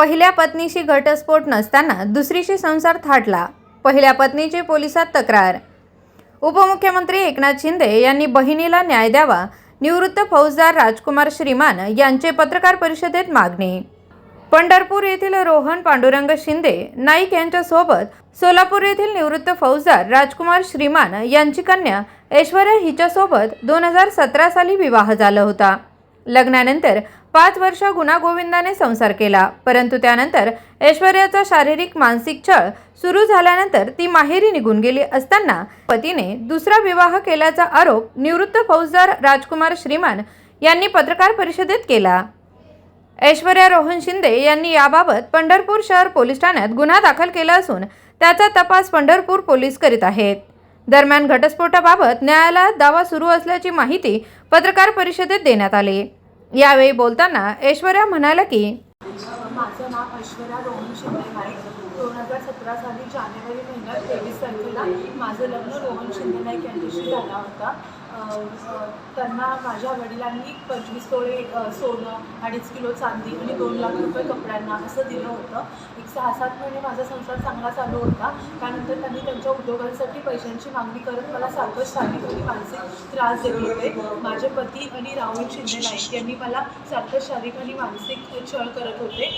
पहिल्या पत्नीशी घटस्फोट नसताना दुसरीशी संसार थाटला, पहिल्या पत्नीची पोलिसात तक्रार। उपमुख्यमंत्री एकनाथ शिंदे यांनी बहिणीला न्याय द्यावा, निवृत्त फौजदार राजकुमार श्रीमान यांचे पत्रकार परिषदेत मागणी। पंढरपूर येथील रोहन पांडुरंग शिंदे नाईक यांच्यासोबत सोलापूर येथील निवृत्त फौजदार राजकुमार श्रीमान यांची कन्या ऐश्वर्या हिच्यासोबत 2017 साली विवाह झाला होता। लग्नानंतर 5 वर्ष गुणागोविंदाने संसार केला, परंतु त्यानंतर ऐश्वर्याचा शारीरिक मानसिक छळ सुरू झाल्यानंतर ती माहेरी निघून गेली असताना पतीने दुसरा विवाह केल्याचा आरोप निवृत्त फौजदार राजकुमार श्रीमान यांनी पत्रकार परिषदेत केला। ऐश्वर्या रोहन शिंदे यांनी याबाबत पंढरपूर शहर पोलीस ठाण्यात गुन्हा दाखल केला असून त्याचा तपास पंढरपूर पोलीस करीत आहेत। दरम्यान घटस्फोटाबाबत न्यायालयात दावा सुरू असल्याची माहिती पत्रकार परिषदेत देण्यात आली। यावेळी बोलताना ऐश्वर्या म्हणाल्या की माझं नाव ऐश्वर्या रोहन शिंदे नाईक। 2017 साली जानेवारी महिन्यात 23 तारखेला माझं लग्न रोहन शिंदे नाईक यांच्याशी झाला होता। त्यांना माझ्या वडिलांनी 25 तोळे सोनं, 2.5 किलो चांदी आणि 2 लाख रुपये कपड्यांना असं दिलं होतं। एक 6-7 महिने माझा संसार चांगला चालू होता। त्यानंतर त्यांनी त्यांच्या उद्योगांसाठी पैशांची मागणी करत मला सारखं शारीरिक आणि मानसिक त्रास देत होते। माझे पती आणि राहुल शिंदे नाईक यांनी मला सारखं शारीरिक आणि मानसिक छळ करत होते।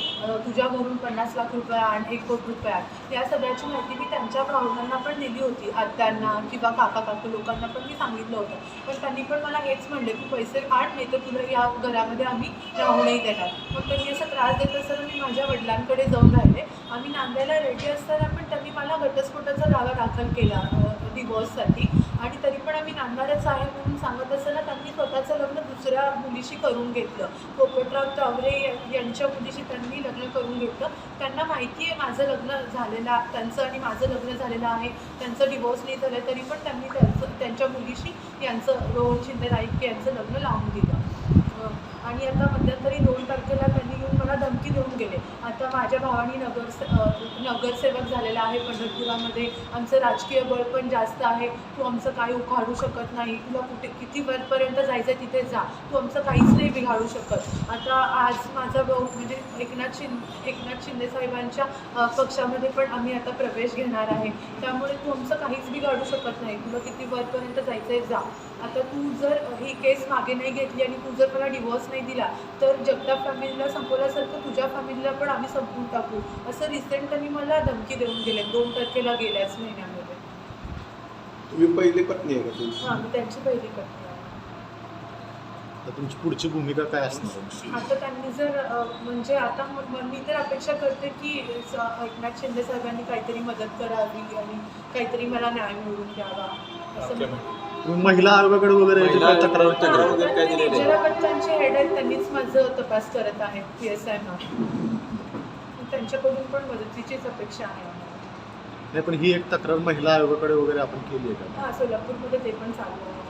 तुझ्या घरून 50 लाख रुपये आण, 1 कोटी रुपये आण, या सगळ्याची माहिती मी त्यांच्या भावनांना पण दिली होती, आत्यांना किंवा काका लोकांना पण मी सांगितलं होतं। पण त्यांनी पण मला हेच म्हणले, तू पैसे आण, नाही तर तुला या घरामध्ये आम्ही राहू नाही देणार। मग त्यांनी असा त्रास देत असताना मी माझ्या वडिलांकडे जाऊन राहिले। आम्ही नांदायला रेडी असताना पण त्यांनी मला घटस्फोटाचा दावा दाखल केला डिवोर्ससाठी, आणि तरी पण आम्ही नांदायलाच आहे म्हणून सांगत असताना त्यांनी स्वतःचं लग्न दुसऱ्या मुलीशी करून घेतलं। पोपटराव तावरे यांच्या मुलीशी त्यांनी लग्न करून घेतलं। त्यांना माहिती आहे माझं लग्न झालेलं, त्यांचं आणि माझं लग्न झालेलं आहे, त्यांचं डिवोर्स नाही झालं, तरी पण त्यांनी त्यांच्या मुलीशी यांचं रोहन शिंदे नाईक यांचं लग्न लावून दिलं। आणि आता मध्यंतरी 2 तारखेला त्यांनी येऊन मला धमकी देऊन गेले। आता माझ्या भावानी नगरसेवक झालेला आहे पंढरपुरामध्ये, आमचं राजकीय बळ पण जास्त आहे, तू आमचं काही उखाडू शकत नाही, तुला कुठे किती वरपर्यंत जायचं तिथे जा, तू आमचं काहीच नाही बिघाडू शकत। आता आज माझा भाऊ म्हणजे एकनाथ शिंदे साहेबांच्या पक्षामध्ये पण आम्ही आता प्रवेश घेणार आहे, त्यामुळे तू आमचं काहीच बिघाडू शकत नाही, तुला किती वरपर्यंत जायचं आहे जा। आता तू जर ही केस मागे नाही घेतली आणि तू जर मला डिवोर्स नाही दिला तर जगताप फॅमिलीला संपवल्यासारखं तुझ्या फॅमिलीला पण आम्ही संपवून टाकू, असं रिसेंट त्यांनी मला धमकी देऊन गेले 2 तारखेला गेल्याच महिन्यामध्ये। तुम्ही पहिली पत्नी आहे का तुमची? हां, मी त्यांची पहिली पत्नी आहे। तर तुमची पुढची भूमिका काय असणार? आता त्यांनी जर म्हणजे आता मी तर अपेक्षा करते की एकनाथ शिंदे साहेबांनी काहीतरी मदत करावी आणि काहीतरी मला न्याय मिळवून द्यावा असं। महिला आयोगाकडे वगैरे जरा बच्चांचे हेड आहेत, त्यांनीच माझं तपास करत आहेत PSI म्हणून, त्यांच्याकडून पण मदतीचीच अपेक्षा आहे आम्हाला। नाही, पण ही एक तक्रार महिला आयोगाकडे वगैरे आपण केली आहे का? हां, सोलापूरमध्ये ते पण चालू आहे।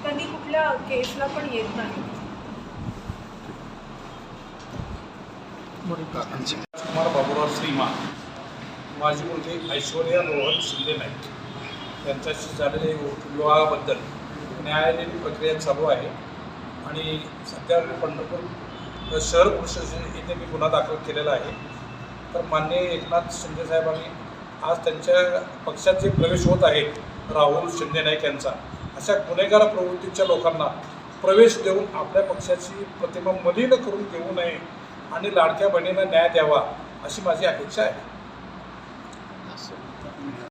त्यांनी कुठल्या केसला पण येत नाही। राजकुमार बाबूराव श्रीमान, माझी मुलगी ऐश्वर्या रोहन शिंदे नाईक यांच्याशी झालेल्या विवाहाबद्दल न्यायालयीन प्रक्रिया चालू आहे आणि सध्या पंढरपूर शहर पोलीस स्टेशन येथे मी गुन्हा दाखल केलेला आहे। तर माननीय एकनाथ शिंदे साहेबांनी आज त्यांच्या पक्षात जे प्रवेश होत आहेत राहुल शिंदे नाईक यांचा, अशा गुन्हेगार प्रवृत्तीच्या लोकांना प्रवेश देऊन आपल्या पक्षाची प्रतिमा मलिन करून घेऊ नये आणि लाडक्या बहिणींना न्याय द्यावा अशी माझी अपेक्षा आहे।